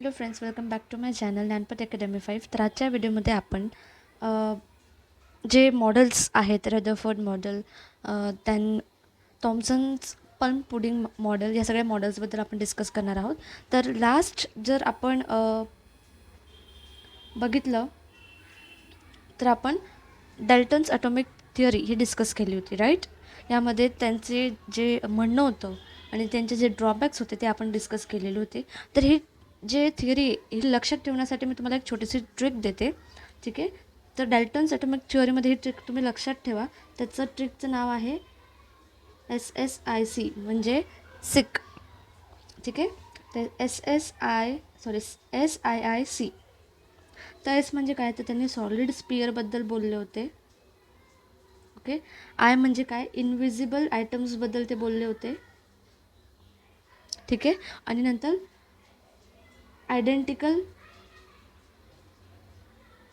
Hello friends, welcome back to my channel Gyanpath academy 5. तर आजच्या व्हिडिओमध्ये आपण जे मॉडेल्स आहेत, Rutherford model, Thomson's plum pudding model, या सगळ्या मॉडेल्सबद्दल आपण डिस्कस करणार आहोत. तर लास्ट जर आपण बघितलं तर आपण डॅल्टन्स ॲटॉमिक थिअरी ही डिस्कस केली होती, राईट. यामध्ये त्यांचे जे म्हणणं होतं आणि त्यांचे जे ड्रॉबॅक्स होते ते आपण डिस्कस केलेले होते. तर ही जे थिअरी ही लक्षात ठेवण्यासाठी मी तुम्हाला एक छोटीशी ट्रिक देते, ठीक आहे. तर डॅल्टन्स ॲटॉमिक थिअरीमध्ये ही ट्रिक तुम्ही लक्षात ठेवा. त्याचं ट्रिकचं नाव आहे SSIC, म्हणजे सिक, ठीक आहे. तर SIIC. तर एस म्हणजे काय, तर त्यांनी सॉलिड स्पिअरबद्दल बोलले होते. ओके. आय म्हणजे काय, इनविजिबल आयटम्सबद्दल ते बोलले होते, ठीक आहे. आणि नंतर आयडेंटिकल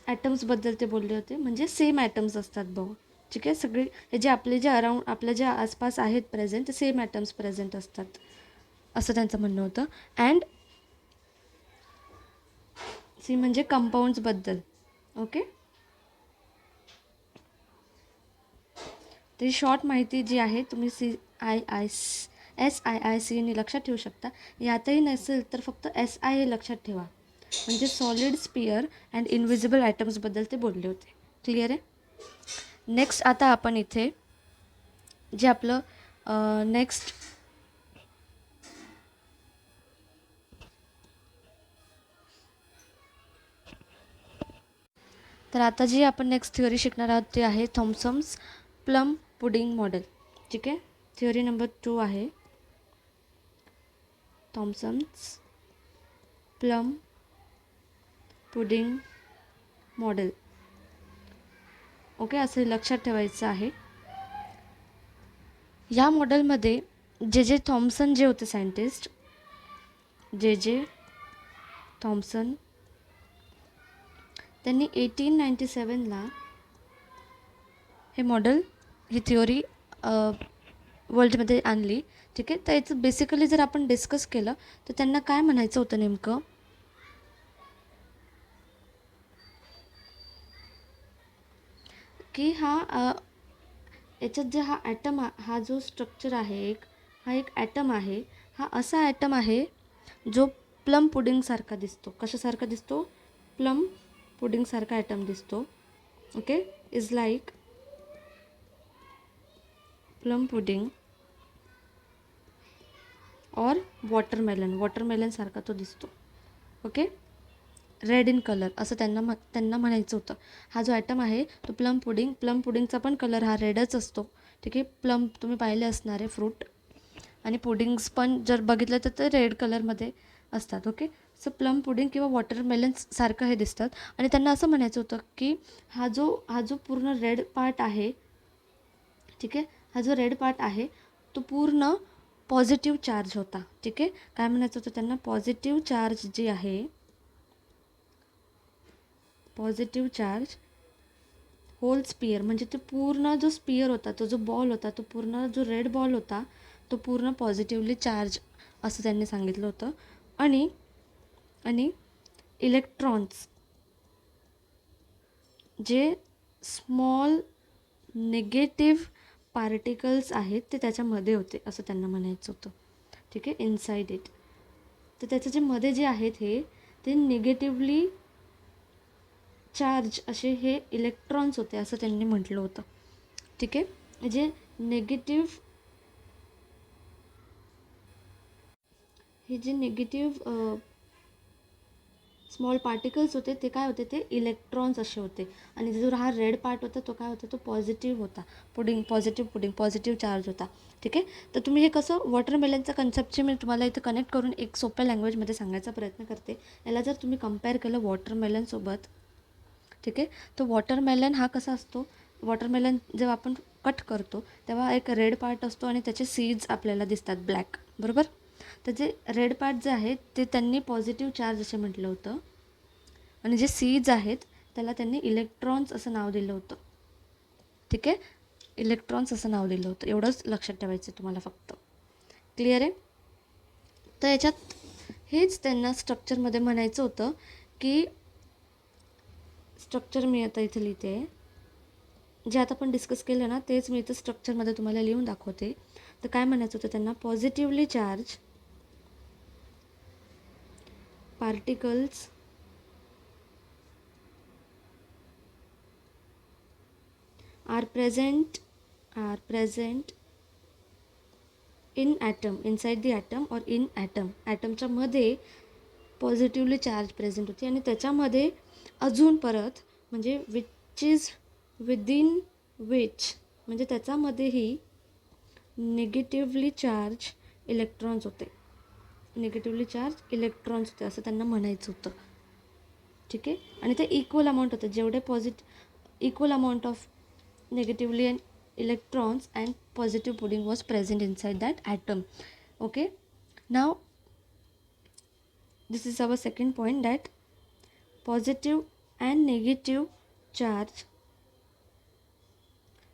ॲटम्सबद्दल ते बोलले होते, म्हणजे सेम ॲटम्स असतात भाऊ, ठीक आहे. सगळे हे जे आपले जे अराउंड आपल्या ज्या आसपास आहेत प्रेझेंट, ते सेम ॲटम्स प्रेझेंट असतात, असं त्यांचं म्हणणं होतं. अँड सी म्हणजे कंपाऊंड्सबद्दल. ओके. तर शॉर्ट माहिती जी आहे तुम्ही SIIC ने लक्षात ठेवू शकता. यातही नसेल तर फक्त SI हे लक्षात ठेवा, म्हणजे सॉलिड स्पिअर अँड इनविजिबल आयटम्सबद्दल ते बोलले होते. क्लिअर आहे. नेक्स्ट आता आपण इथे जे आपलं नेक्स्ट तर आता जी आपण नेक्स्ट थिअरी शिकणार आहोत ती आहे थॉम्सन्स प्लम पुडिंग मॉडेल, ठीक आहे. थिअरी नंबर 2 आहे Thomson's plum pudding model. Okay, असं लक्षात ठेवायचं आहे. या मॉडेलमध्ये जे थॉम्सन जे होते सायंटिस्ट, जे थॉम्सन, त्यांनी 1897ला हे मॉडेल, ही थिओरी वर्ल्डमध्ये आणली, ठीक आहे. तर याचं बेसिकली जर आपण डिस्कस केलं तर त्यांना काय म्हणायचं होतं नेमकं, की याच्यात जे हा ॲटम, हा जो स्ट्रक्चर आहे, हा एक ॲटम आहे. हा असा ॲटम आहे जो प्लम पुडिंगसारखा दिसतो. कशासारखा दिसतो, प्लम पुडिंगसारखा ॲटम दिसतो. Okay. Is like plum pudding और वॉटरमेलनसारखा तो दिसतो. ओके. रेड इन कलर असं त्यांना म्हणायचं होतं. हा जो ॲटम आहे तो प्लम पुडिंगचा पण कलर हा रेडच असतो, ठीक आहे. प्लम तुम्ही पाहिले असणार आहे फ्रूट, आणि पुडिंग्स पण जर बघितलं तर ते रेड कलरमध्ये असतात. ओके. सो प्लम पुडिंग किंवा वॉटरमेलन्ससारखं हे दिसतात. आणि त्यांना असं म्हणायचं होतं की हा जो पूर्ण रेड पार्ट आहे, ठीक आहे, हा जो रेड पार्ट आहे तो पूर्ण पॉझिटिव्ह चार्ज होता, ठीक आहे. काय म्हणायचं होतं त्यांना, पॉझिटिव्ह चार्ज जी आहे, पॉझिटिव्ह चार्ज होल स्पियर, म्हणजे ते पूर्ण जो स्पियर होता, तो जो बॉल होता, तो पूर्ण जो रेड बॉल होता तो पूर्ण पॉझिटिव्हली चार्ज, असं त्यांनी सांगितलं होतं. आणि इलेक्ट्रॉन्स जे स्मॉल निगेटिव्ह पार्टिकल्स आहेत ते त्याच्यामध्ये होते, असं त्यांना म्हणायचं होतं, ठीक आहे. Inside it. तर त्याच्या जे मध्ये जे आहेत ते निगेटिव्हली चार्ज असे हे इलेक्ट्रॉन्स होते, असं त्यांनी म्हटलं होतं, ठीक आहे. जे निगेटिव्ह, हे जे निगेटिव्ह स्मॉल पार्टिकल्स होते ते काय होते, ते इलेक्ट्रॉन्स असे होते. आणि जो हा रेड पार्ट होता तो काय होता, तो पॉझिटिव्ह होता, पॉझिटिव्ह चार्ज होता, ठीक आहे. तर तुम्ही हे कसं, वॉटरमेलनच्या कन्सेप्टची मी तुम्हाला इथं कनेक्ट करून एक सोप्या लँग्वेजमध्ये सांगायचा प्रयत्न करते. याला जर तुम्ही कंपेअर केलं वॉटरमेलनसोबत, ठीक आहे, तो वॉटरमेलन हा कसा असतो, वॉटरमेलन जेव्हा आपण कट करतो तेव्हा एक रेड पार्ट असतो आणि त्याचे सीड्स आपल्याला दिसतात ब्लॅक, बरोबर. तर जे रेड पार्ट जे आहेत ते त्यांनी पॉझिटिव्ह चार्ज असं म्हटलं होतं, आणि जे सीड्स आहेत त्याला त्यांनी इलेक्ट्रॉन्स असं नाव दिलं होतं, ठीक आहे. इलेक्ट्रॉन्स असं नाव दिलं होतं, एवढंच लक्षात ठेवायचं तुम्हाला फक्त. क्लिअर आहे. तर याच्यात हेच त्यांना स्ट्रक्चरमध्ये म्हणायचं होतं की स्ट्रक्चर मी आता इथे लिहिते, जे आता आपण डिस्कस केलं ना तेच मी इथं स्ट्रक्चरमध्ये तुम्हाला लिहून दाखवते. तर काय म्हणायचं होतं त्यांना, positively charge particles are present in atom, inside the atom or in atom. ॲटमच्या मध्ये पॉझिटिव्हली चार्ज प्रेझेंट होती आणि त्याच्यामध्ये अजून परत म्हणजे विच इज विदिन विच म्हणजे त्याच्यामध्येही निगेटिव्हली चार्ज इलेक्ट्रॉन्स होते, निगेटिव्हली चार्ज इलेक्ट्रॉन्स होते असं त्यांना म्हणायचं होतं. ठीक आहे. आणि ते इक्वल अमाऊंट होतं, जेवढे equal amount of negatively and electrons and positive pudding was present inside that atom. Okay, now this is our second point, that positive and negative charge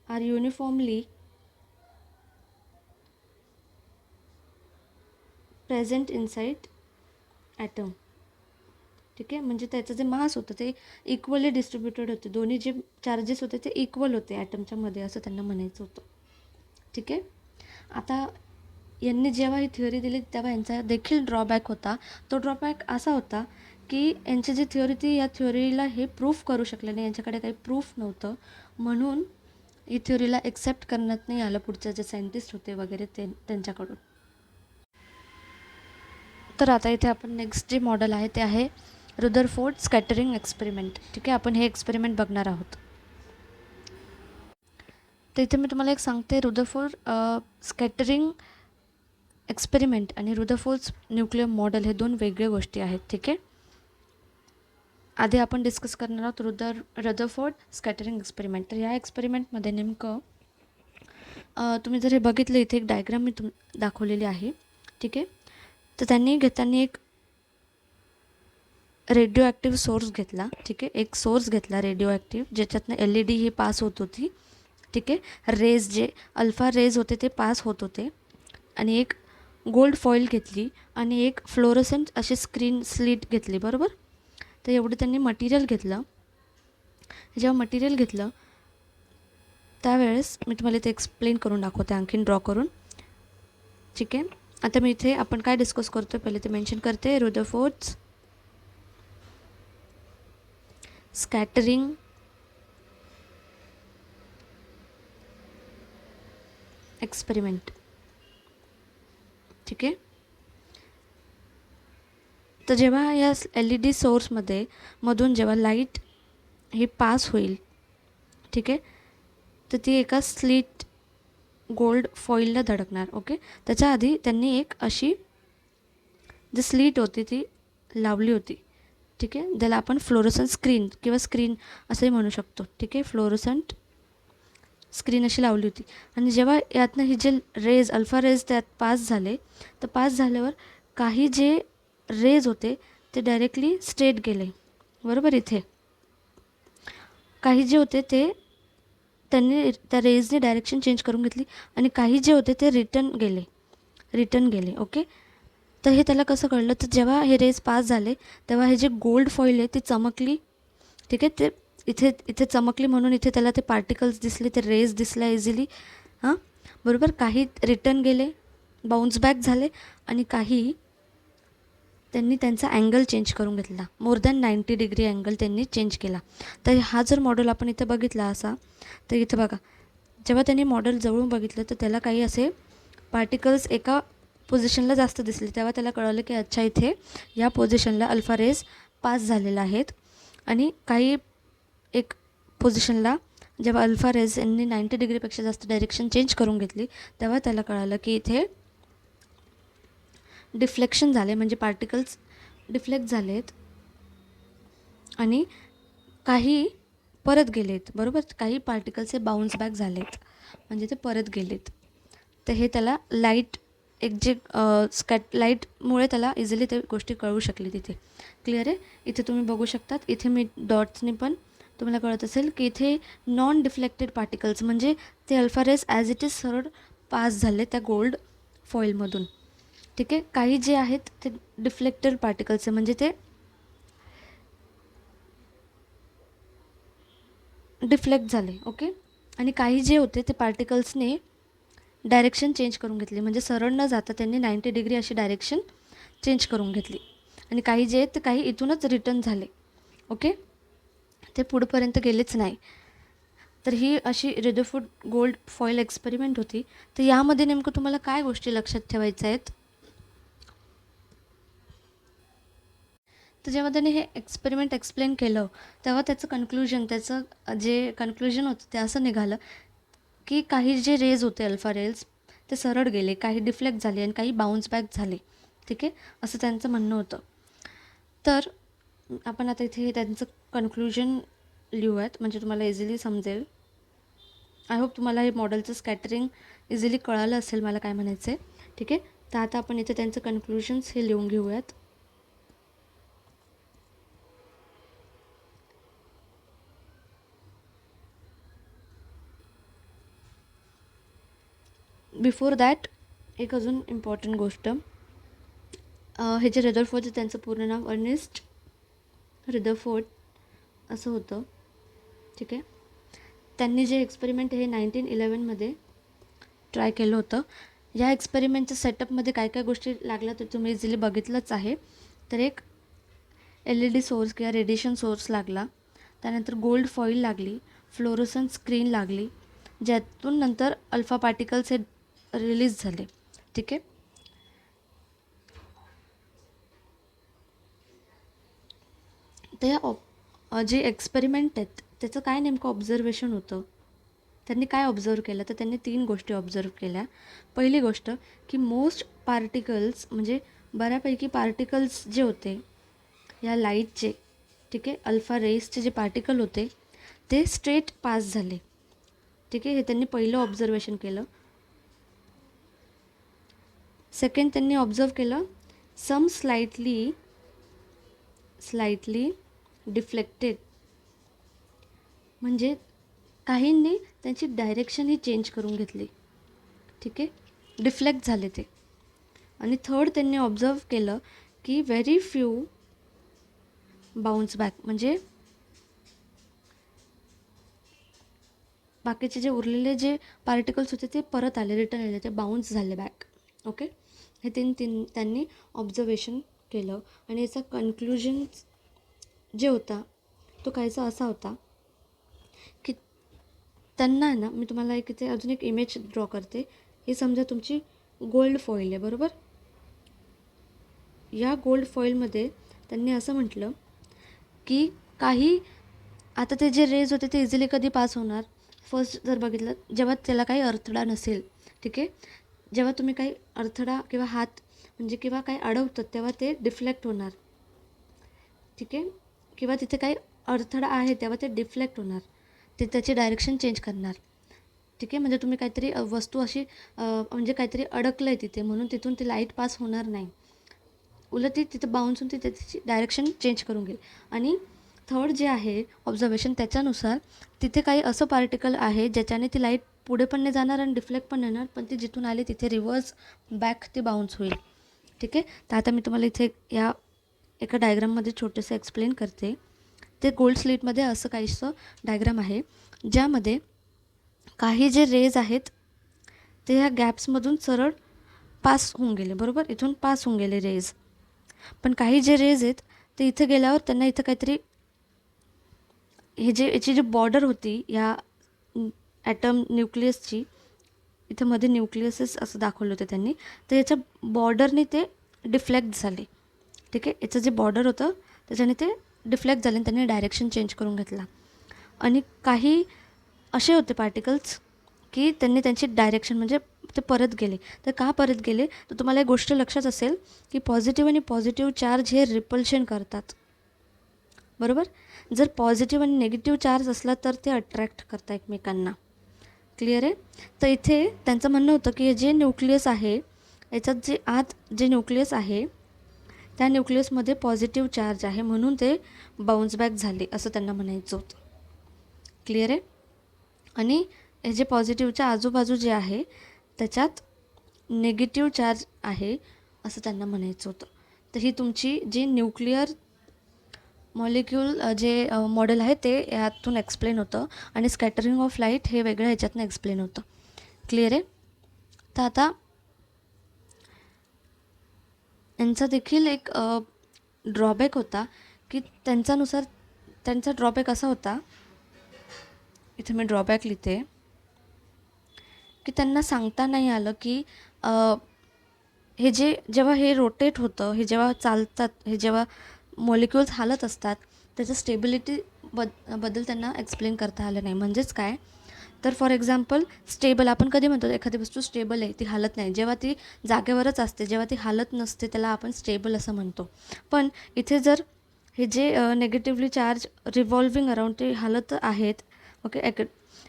are uniformly present inside atom. ठीक आहे. म्हणजे त्याचं जे मास होतं ते equally distributed होते, दोन्ही जे चार्जेस होते ते इक्वल होते ॲटमच्या मध्ये असं त्यांना म्हणायचं होतं. ठीक आहे. आता यांनी जेव्हा ही थिअरी दिली तेव्हा यांचा देखील ड्रॉबॅक होता. तो ड्रॉबॅक असा होता की यांची जी थिअरी ती या थिअरीला हे प्रूफ करू शकले नाही, यांच्याकडे काही प्रूफ नव्हतं, म्हणून ही थिअरीला एक्सेप्ट करण्यात नाही आलं पुढचे जे सायंटिस्ट होते वगैरे त्यांच्याकडून. तर आता इथे आपण नेक्स्ट जे मॉडेल आहे ते आहे रुदरफोर्ड स्कॅटरिंग एक्सपेरिमेंट. ठीक आहे. आपण हे एक्सपेरिमेंट बघणार आहोत. तर इथे मी तुम्हाला एक सांगते, रुदरफोर्ड स्कॅटरिंग एक्सपेरिमेंट आणि रुदरफोर्ड न्यूक्लियर मॉडेल हे दोन वेगळे गोष्टी आहेत. ठीक आहे. आधी आपण डिस्कस करणार आहोत रुदरफोर्ड स्कॅटरिंग एक्सपेरिमेंट. तर या एक्सपेरिमेंटमध्ये नेमकं तुम्ही जर हे बघितलं, इथे एक डायग्राम मी दाखवलेली आहे. ठीक आहे. तर त्यांनी एक रेडिओ ॲक्टिव्ह सोर्स घेतला. ठीक आहे. एक सोर्स घेतला रेडिओ ॲक्टिव्ह, ज्याच्यातनं LED ही पास होत होती. ठीक आहे. रेज जे अल्फा रेज होते ते पास होत होते, आणि एक गोल्ड फॉईल घेतली आणि एक फ्लोरोसेंट अशी स्क्रीन स्लीट घेतली. बरोबर. तर एवढं त्यांनी मटेरियल घेतलं. जेव्हा मटेरियल घेतलं त्यावेळेस मी तुम्हाला इथे एक्सप्लेन करून दाखवते, आणखीन ड्रॉ करून. ठीक आहे. आता मी इथे आपण काय डिस्कस करतो पहिले ते मेन्शन करते. Rutherford scattering experiment. ठीक आहे. तर जेव्हा या LED सोर्समध्ये मधून जेव्हा लाईट ही पास होईल, ठीक आहे, तर ती एका स्लीट गोल्ड फॉईलला धडकणार. ओके. त्याच्या आधी त्यांनी एक अशी जी स्लीट होती ती लावली होती. ठीक आहे. त्याला आपण फ्लोरोसंट स्क्रीन किंवा स्क्रीन असंही म्हणू शकतो. ठीक आहे. फ्लोरोसंट स्क्रीन अशी लावली होती, आणि जेव्हा यातनं ही जे रेज अल्फा रेज त्यात पास झाले, तर पास झाल्यावर काही जे रेज होते ते डायरेक्टली स्ट्रेट गेले. बरोबर. इथे काही जे होते ते त्यांनी त्या रेजने डायरेक्शन चेंज करून घेतली, आणि काही जे होते ते रिटर्न गेले. ओके. तर हे त्याला कसं कळलं, तर जेव्हा हे रेज पास झाले तेव्हा हे जे गोल्ड फॉईल आहे ती चमकली. ठीक आहे. ते इथे चमकली म्हणून इथे त्याला ते पार्टिकल्स दिसले, ते रेज दिसल्या इझिली. हां. बरोबर. काही रिटर्न गेले, बाउन्स बॅक झाले, आणि काही त्यांनी त्यांचा अँगल चेंज करून घेतला. मोर दॅन 90 डिग्री अँगल त्यांनी चेंज केला. तर हा जर मॉडेल आपण इथे बघितला असा, तर इथे बघा, जेव्हा त्यांनी मॉडेल जवळून बघितलं तर त्याला काही असे पार्टिकल्स एका पोझिशनला जास्त दिसले. तेव्हा त्याला कळलं की अच्छा, इथे या पोझिशनला अल्फा रेज पास झालेला आहेत, आणि काही एक पोझिशनला जेव्हा अल्फा रेज यांनी 90 डिग्रीपेक्षा जास्त डायरेक्शन चेंज करून घेतली, तेव्हा त्याला कळालं की इथे डिफ्लेक्शन झाले, म्हणजे पार्टिकल्स डिफ्लेक्ट झालेत, आणि काही परत गेलेत. बरोबर. काही पार्टिकल्स हे बाउन्स बॅक झालेत, म्हणजे ते परत गेलेत. तर हे त्याला लाईट एक जे लाईटमुळे त्याला इझिली ते गोष्टी कळू शकली तिथे. क्लिअर आहे. इथे तुम्ही बघू शकतात, इथे मी डॉट्सने पण तुम्हाला कळत असेल की इथे नॉन डिफ्लेक्टेड पार्टिकल्स, म्हणजे ते alpha rays as it is सरळ पास झाले त्या गोल्ड फॉईलमधून. ठीक आहे. काही जे आहेत ते डिफ्लेक्टेड पार्टिकल्स आहे, म्हणजे ते डिफ्लेक्ट झाले. ओके. आणि काही जे होते ते पार्टिकल्सने डायरेक्शन चेंज करून घेतली, म्हणजे सरळ न जाता त्यांनी 90 डिग्री अशी डायरेक्शन चेंज करून घेतली. आणि काही जे आहेत ते काही इथूनच रिटर्न झाले. ओके. ते पुढेपर्यंत गेलेच नाही. तर ही अशी रदरफोर्ड गोल्ड फॉईल एक्सपेरिमेंट होती. तर यामध्ये नेमकं तुम्हाला काय गोष्टी लक्षात ठेवायच्या आहेत? तर जेव्हा त्याने हे एक्सपेरिमेंट एक्सप्लेन केलं तेव्हा त्याचं कन्क्लुजन होतं ते असं निघालं की काही जे रेज होते अल्फा रेज ते सरळ गेले, काही डिफ्लेक्ट झाले आणि काही बाउन्स बॅक झाले. ठीक आहे, असं त्यांचं म्हणणं होतं. तर आपण आता इथे त्यांचं कन्क्लुजन लिहूयात, म्हणजे तुम्हाला इझिली समजेल. आय होप तुम्हाला हे मॉडेलचं स्कॅटरिंग इझिली कळालं असेल मला काय म्हणायचं आहे. ठीक आहे, तर आता आपण इथे त्यांचं कन्क्लुजन्स हे लिहून घेऊयात. बिफोर दॅट एक अजून इम्पॉर्टंट गोष्ट, हे जे रदरफोर्ड त्यांचं पूर्ण नाव अर्नेस्ट रदरफोर्ड असं होतं. ठीक आहे, त्यांनी जे एक्सपेरिमेंट हे 1911मध्ये ट्राय केलं होतं. या एक्सपेरिमेंटच्या सेटअपमध्ये काय काय गोष्टी लागल्या तर तुम्ही इझिली बघितलंच आहे. तर एक LED सोर्स किंवा रेडिएशन सोर्स लागला, त्यानंतर गोल्ड फॉईल लागली, फ्लोरोसन स्क्रीन लागली, ज्यातून नंतर अल्फा पार्टिकल्स हे रिलीज झाले. ठीक आहे, तर या जे एक्सपेरिमेंट आहेत त्याचं काय नेमकं ऑब्झर्वेशन होतं, त्यांनी काय ऑब्झर्व केलं, तर त्यांनी 3 गोष्टी ऑब्झर्व केल्या. पहिली गोष्ट की मोस्ट पार्टिकल्स, म्हणजे बऱ्यापैकी पार्टिकल्स जे होते या लाईटचे, ठीक आहे, अल्फा रेसचे जे पार्टिकल होते ते स्ट्रेट पास झाले. ठीक आहे, हे त्यांनी पहिलं ऑब्झर्वेशन केलं. सेकंड त्यांनी ऑब्झर्व केलं सम स्लाइटली डिफ्लेक्टेड, म्हणजे काहींनी त्यांची डायरेक्शन ही चेंज करून घेतली. ठीक आहे, डिफ्लेक्ट झाले ते. आणि थर्ड त्यांनी ऑब्झर्व केलं की व्हेरी फ्यू बाउन्स बॅक, म्हणजे बाकीचे जे उरलेले जे पार्टिकल्स होते ते परत आले, रिटर्न आले, ते बाउन्स झाले बॅक. ओके, हे त्यांनी ऑब्झर्वेशन केलं. आणि याचा कन्क्लुजन जे होता तो काहीसा असा होता की त्यांना आहे ना, मी तुम्हाला एक इथे अजून एक इमेज ड्रॉ करते. हे समजा तुमची गोल्ड फॉईल आहे, बरोबर. या गोल्ड फॉईलमध्ये त्यांनी असं म्हटलं की काही, आता ते जे रेज होते ते इझिली कधी पास होणार, फर्स्ट जर बघितलं जेव्हा त्याला काही अडथळा नसेल. ठीक आहे, जेव्हा तुम्ही काही अडथळा किंवा हात म्हणजे किंवा काही अडवतात तेव्हा ते डिफ्लेक्ट होणार. ठीक आहे, किंवा तिथे काही अडथळा आहे तेव्हा ते डिफ्लेक्ट होणार, ते त्याची डायरेक्शन चेंज करणार. ठीक आहे, म्हणजे तुम्ही काहीतरी वस्तू अशी म्हणजे काहीतरी अडकलं आहे तिथे म्हणून तिथून ती लाईट पास होणार नाही, उलट ती तिथं बाउन्स होऊन ती त्याची डायरेक्शन चेंज करून घेईल. आणि थर्ड जे आहे ऑब्झर्वेशन, त्याच्यानुसार तिथे काही असं पार्टिकल आहे ज्याच्याने ती लाईट पुढे पण नाही जाणार आणि डिफ्लेक्ट पण येणार, पण ती जिथून आली तिथे रिव्हर्स बॅक ती बाउन्स होईल. ठीक आहे, तर आता मी तुम्हाला इथे या एका डायग्राममध्ये छोटंसं एक्सप्लेन करते. ते गोल्ड स्लिटमध्ये असं काहीसं डायग्राम आहे ज्यामध्ये काही जे रेज आहेत ते ह्या गॅप्समधून सरळ पास होऊन गेले, बरोबर, इथून पास होऊन गेले रेज. पण काही जे रेज आहेत ते इथे गेल्यावर त्यांना इथं काहीतरी याची जी बॉर्डर होती या ॲटम न्यूक्लियसची, इथं मध्ये न्यूक्लियसच असं दाखवलं होतं त्यांनी, तर याच्या बॉर्डरने ते डिफ्लेक्ट झाले. ठीक आहे, याचं जे बॉर्डर होतं त्याच्याने ते डिफ्लेक्ट झाले आणि त्यांनी डायरेक्शन चेंज करून घेतला. आणि काही असे होते पार्टिकल्स की त्यांनी त्यांची डायरेक्शन म्हणजे ते परत गेले. तर का परत गेले, तर तुम्हाला एक गोष्ट लक्षात असेल की पॉझिटिव्ह आणि पॉझिटिव्ह चार्ज हे रिपल्शन करतात, बरोबर. जर पॉझिटिव्ह आणि निगेटिव्ह चार्ज असला तर ते अट्रॅक्ट करतात एकमेकांना. क्लिअर आहे. तर इथे त्यांचं म्हणणं होतं की हे जे न्यूक्लियस आहे याच्यात जे आत जे न्यूक्लियस आहे त्या न्यूक्लियसमध्ये पॉझिटिव्ह चार्ज आहे म्हणून ते बाउन्स बॅक झाले असं त्यांना म्हणायचं होतं. क्लिअर आहे. आणि हे जे पॉझिटिव्हच्या आजूबाजू जे आहे त्याच्यात निगेटिव्ह चार्ज आहे असं त्यांना म्हणायचं होतं. तर ही तुमची जी न्यूक्लिअर मॉलिक्यूल जे मॉडेल आहे ते यातून एक्सप्लेन होतं आणि स्कॅटरिंग ऑफ लाईट हे वेगळ्या ह्याच्यातून एक्सप्लेन होतं. क्लिअर आहे? तर आता यांचा देखील एक ड्रॉबॅक होता की त्यांचा ड्रॉबॅक असा होता, इथे मी ड्रॉबॅक लिहिते, की त्यांना सांगता नाही आलं की हे जेव्हा हे रोटेट होतं, हे जेव्हा चालतात, हे जेव्हा मॉलिक्युल्स हालत असतात, त्याचं स्टेबिलिटी बद्दल त्यांना एक्सप्लेन करता आलं नाही. म्हणजेच काय, तर फॉर एक्झाम्पल स्टेबल आपण कधी म्हणतो एखादी वस्तू स्टेबल आहे, ती हालत नाही. जेव्हा ती जागेवरच असते, जेव्हा ती हालत नसते, त्याला आपण स्टेबल असं म्हणतो. पण इथे जर हे जे नेगेटिव्हली चार्ज रिव्हॉल्विंग अराउंड ते हालत आहेत, ओके,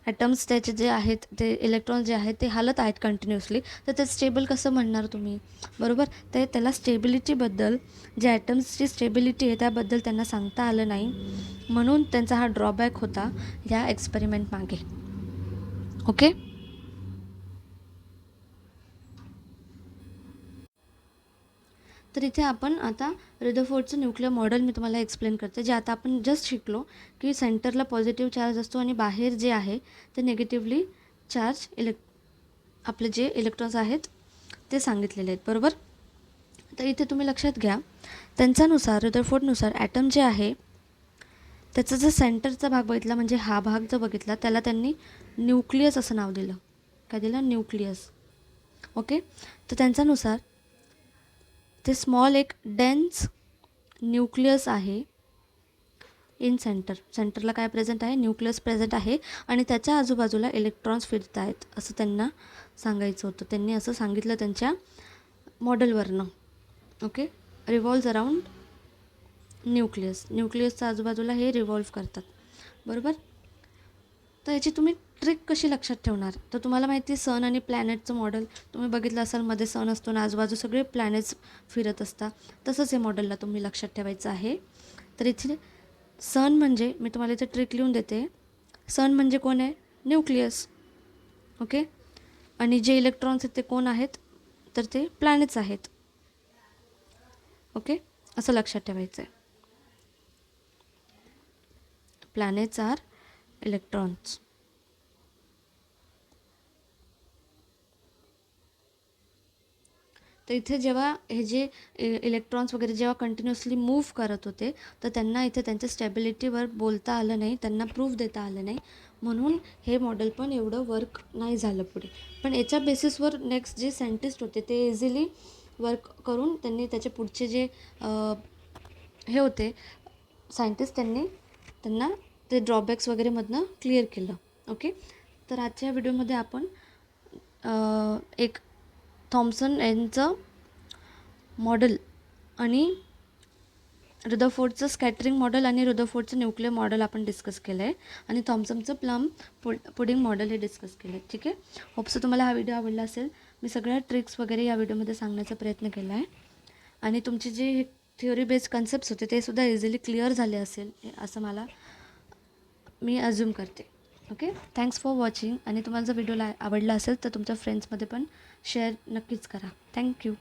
ॲटम्स त्याचे जे आहेत, ते इलेक्ट्रॉन्स जे आहेत ते हालत आहेत कंटिन्युअसली, तर ते स्टेबल कसं म्हणणार तुम्ही, बरोबर? ते त्याला स्टेबिलिटीबद्दल, जे ॲटम्सची स्टेबिलिटी आहे त्याबद्दल त्यांना सांगता आलं नाही, म्हणून त्यांचा हा ड्रॉबॅक होता या एक्सपेरिमेंट मागे. ओके. तर इथे आपण आता रदरफोर्डचं न्यूक्लिअर मॉडेल मी तुम्हाला एक्सप्लेन करते, जे आता आपण जस्ट शिकलो की सेंटरला पॉझिटिव्ह चार्ज असतो आणि बाहेर जे आहे ते निगेटिव्हली चार्ज आपले जे इलेक्ट्रॉन्स आहेत ते सांगितलेले आहेत, बरोबर? तर इथे तुम्ही लक्षात घ्या, त्यांच्यानुसार रदरफोर्डनुसार ॲटम जे आहे त्याचा जर सेंटरचा भाग बघितला, म्हणजे हा भाग जर बघितला, त्याला त्यांनी न्यूक्लियस असं नाव दिलं. काय दिलं? न्यूक्लियस. ओके. तर त्यांच्यानुसार ते स्मॉल एक डेन्स न्यूक्लियस आहे इन सेंटरला काय प्रेझेंट आहे? न्यूक्लियस प्रेझेंट आहे आणि त्याच्या आजूबाजूला इलेक्ट्रॉन्स फिरत आहेत असं त्यांना सांगायचं होतं. त्यांनी असं सांगितलं त्यांच्या मॉडेलवरनं. ओके. रिव्हॉल्व्ज अराउंड न्यूक्लियसच्या आजूबाजूला हे रिव्हॉल्व करतात, बरोबर? तर याची तुम्ही ट्रिक कशी लक्षात ठेवणार? तर तुम्हाला माहिती आहे सन आणि प्लॅनेटचं मॉडेल तुम्ही बघितलं असाल, मध्ये सन असतो आणि आजूबाजू सगळे प्लॅनेट्स फिरत असतात. तसंच हे मॉडेलला तुम्ही लक्षात ठेवायचं आहे. तर इथे सन म्हणजे, मी तुम्हाला इथे ट्रिक लिहून देते, सन म्हणजे कोण आहे? न्यूक्लियस. ओके. आणि जे इलेक्ट्रॉन्स आहेत ते कोण आहेत? तर ते प्लॅनेट्स आहेत. ओके. असं लक्षात ठेवायचं आहे. Planets are electrons. तर इथे जेव्हा हे जे इलेक्ट्रॉन्स वगैरे जेव्हा कंटिन्युअसली मूव्ह करत होते, तर त्यांना इथे त्यांच्या स्टॅबिलिटीवर बोलता आलं नाही, त्यांना प्रूफ देता आलं नाही, म्हणून हे मॉडेल पण एवढं वर्क नाही झालं पुढे. पण याच्या बेसिसवर नेक्स्ट जे सायंटिस्ट होते ते इझिली वर्क करून त्यांनी त्याचे पुढचे जे हे होते सायंटिस्ट, त्यांना ते ड्रॉबॅक्स वगैरेमधनं क्लिअर केलं. ओके. तर आजच्या व्हिडिओमध्ये आपण एक थॉम्सन यांचं मॉडेल आणि रदरफोर्डचं स्कॅटरिंग मॉडेल आणि रदरफोर्डचं न्यूक्लिअर मॉडेल आपण डिस्कस केलं आहे आणि थॉम्सनचं प्लम पुडिंग मॉडेल हे डिस्कस केलं आहे. ठीक आहे. होप्स तुम्हाला हा व्हिडिओ आवडला असेल. मी सगळ्या ट्रिक्स वगैरे या व्हिडिओमध्ये सांगण्याचा प्रयत्न केला आहे आणि तुमचे जे थिअरी बेस्ड कन्सेप्ट्स होते ते सुद्धा इझिली क्लिअर झाले असेल असं मी अज्युम करते. ओके. Thanks for watching. आणि तुम्हाला जर व्हिडिओ आवडला असेल तर तुमच्या फ्रेंड्समध्ये पण शेअर नक्कीच करा. थँक्यू.